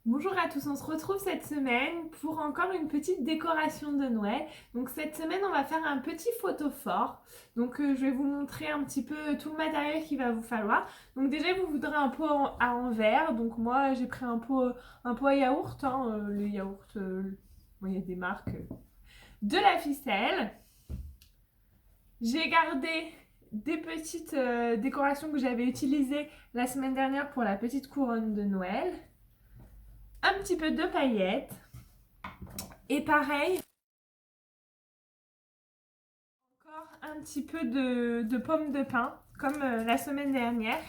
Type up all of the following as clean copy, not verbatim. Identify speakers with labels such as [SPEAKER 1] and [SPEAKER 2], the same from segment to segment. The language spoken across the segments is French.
[SPEAKER 1] Bonjour à tous, on se retrouve cette semaine pour encore une petite décoration de Noël. Donc cette semaine, on va faire un petit photo fort. Je vais vous montrer un petit peu tout le matériel qu'il va vous falloir. Donc déjà, vous voudrez un pot en verre. Donc moi, j'ai pris un pot à yaourt. Le yaourt, bon, il y a des marques. De la ficelle. J'ai gardé des petites décorations que j'avais utilisées la semaine dernière pour la petite couronne de Noël. Un petit peu de paillettes. Et pareil, encore un petit peu de pommes de pin, comme la semaine dernière.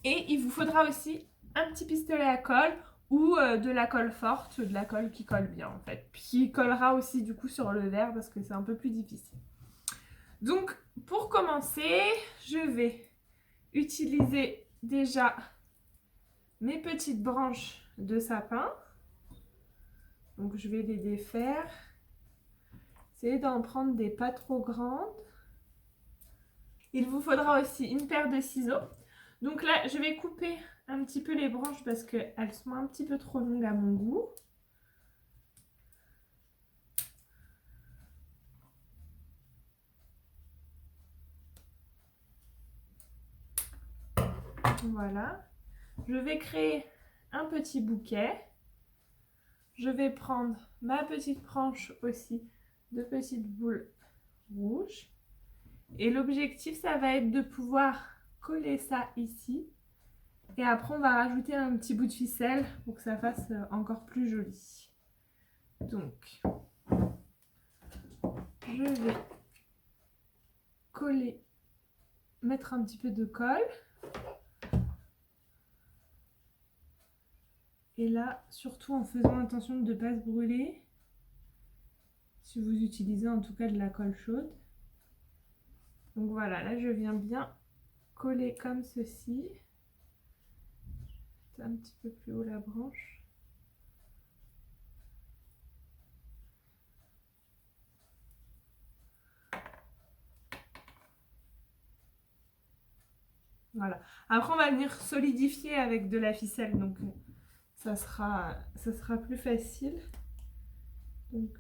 [SPEAKER 1] Et il vous faudra aussi un petit pistolet à colle ou de la colle forte, de la colle qui colle bien en fait. Puis qui collera aussi du coup sur le verre parce que c'est un peu plus difficile. Donc pour commencer, je vais utiliser déjà mes petites branches de sapin. Donc je vais les défaire. Essayez d'en prendre des pas trop grandes. Il vous faudra aussi une paire de ciseaux. Donc là, je vais couper un petit peu les branches parce qu'elles sont un petit peu trop longues à mon goût. Voilà. Je vais créer un petit bouquet. Je vais prendre ma petite branche aussi de petites boules rouges. Et l'objectif, ça va être de pouvoir coller ça ici. Et après, on va rajouter un petit bout de ficelle pour que ça fasse encore plus joli. Donc, je vais coller, mettre un petit peu de colle. Et là, surtout en faisant attention de ne pas se brûler, si vous utilisez en tout cas de la colle chaude. Donc voilà, là je viens bien coller comme ceci. Un petit peu plus haut la branche. Voilà. Après on va venir solidifier avec de la ficelle, donc ça sera plus facile. Donc,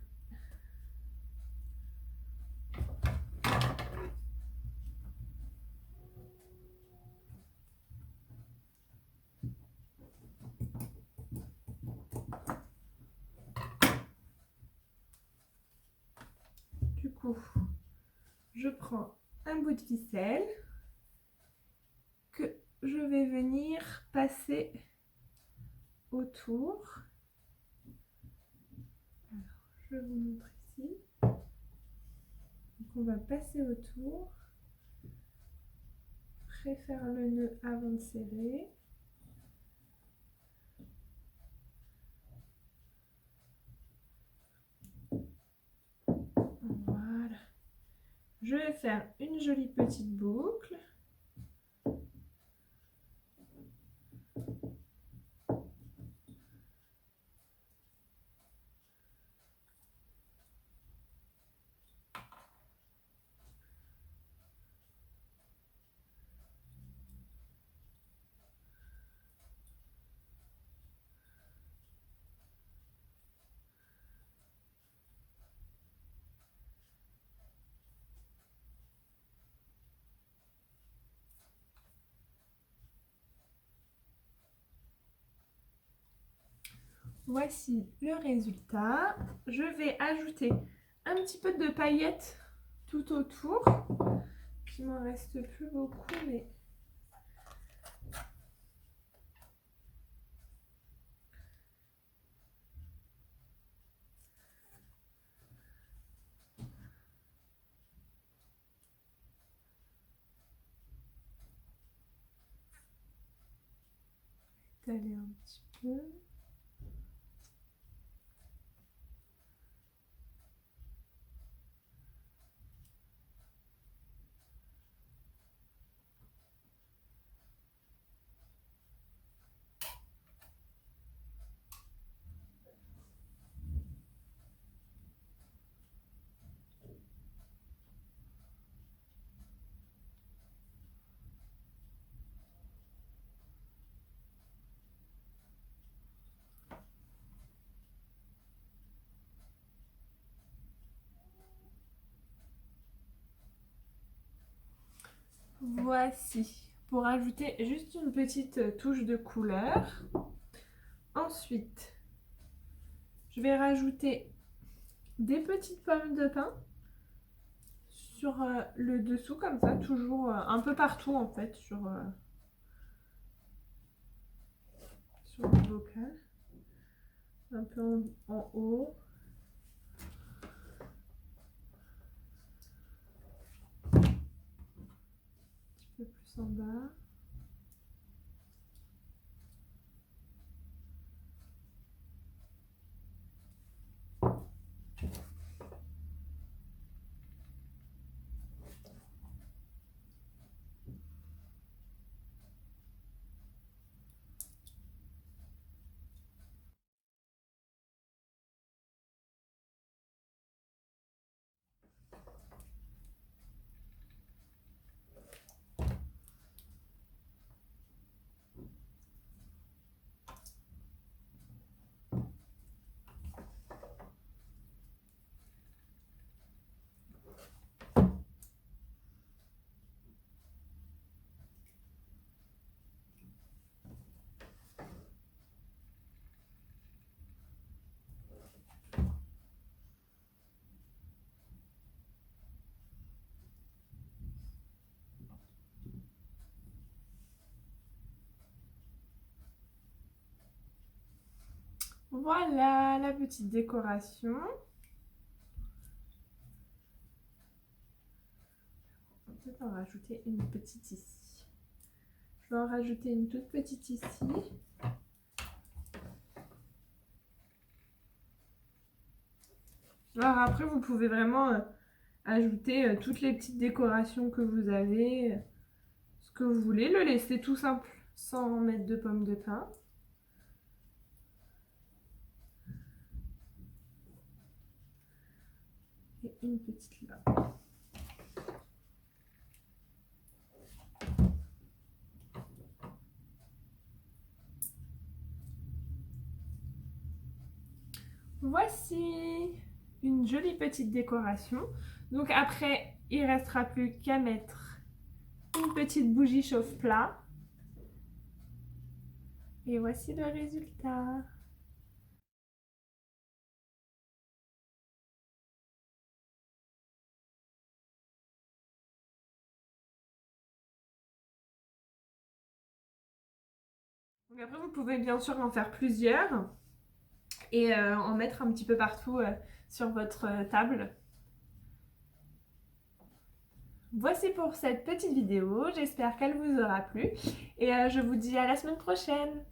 [SPEAKER 1] du coup, je prends un bout de ficelle que je vais venir passer autour. Alors, je vous montre ici. Donc on va passer autour, préfaire le nœud avant de serrer. Voilà. Je vais faire une jolie petite boucle. Voici le résultat. Je vais ajouter un petit peu de paillettes tout autour. Il m'en reste plus beaucoup, mais étaler un petit peu. Voici, pour ajouter juste une petite touche de couleur. Ensuite, je vais rajouter des petites pommes de pin sur le dessous comme ça, toujours un peu partout en fait sur le bocal. Un peu en haut. Un petit peu plus en bas. Voilà la petite décoration. On va peut-être en rajouter une petite ici. Je vais en rajouter une toute petite ici. Alors après, vous pouvez vraiment ajouter toutes les petites décorations que vous avez, ce que vous voulez. Le laisser tout simple, sans mettre de pommes de pin. Et une petite là. Voici une jolie petite décoration. Donc après, il ne restera plus qu'à mettre une petite bougie chauffe-plat. Et voici le résultat. Donc après, vous pouvez bien sûr en faire plusieurs et en mettre un petit peu partout sur votre table. Voici pour cette petite vidéo, j'espère qu'elle vous aura plu et je vous dis à la semaine prochaine.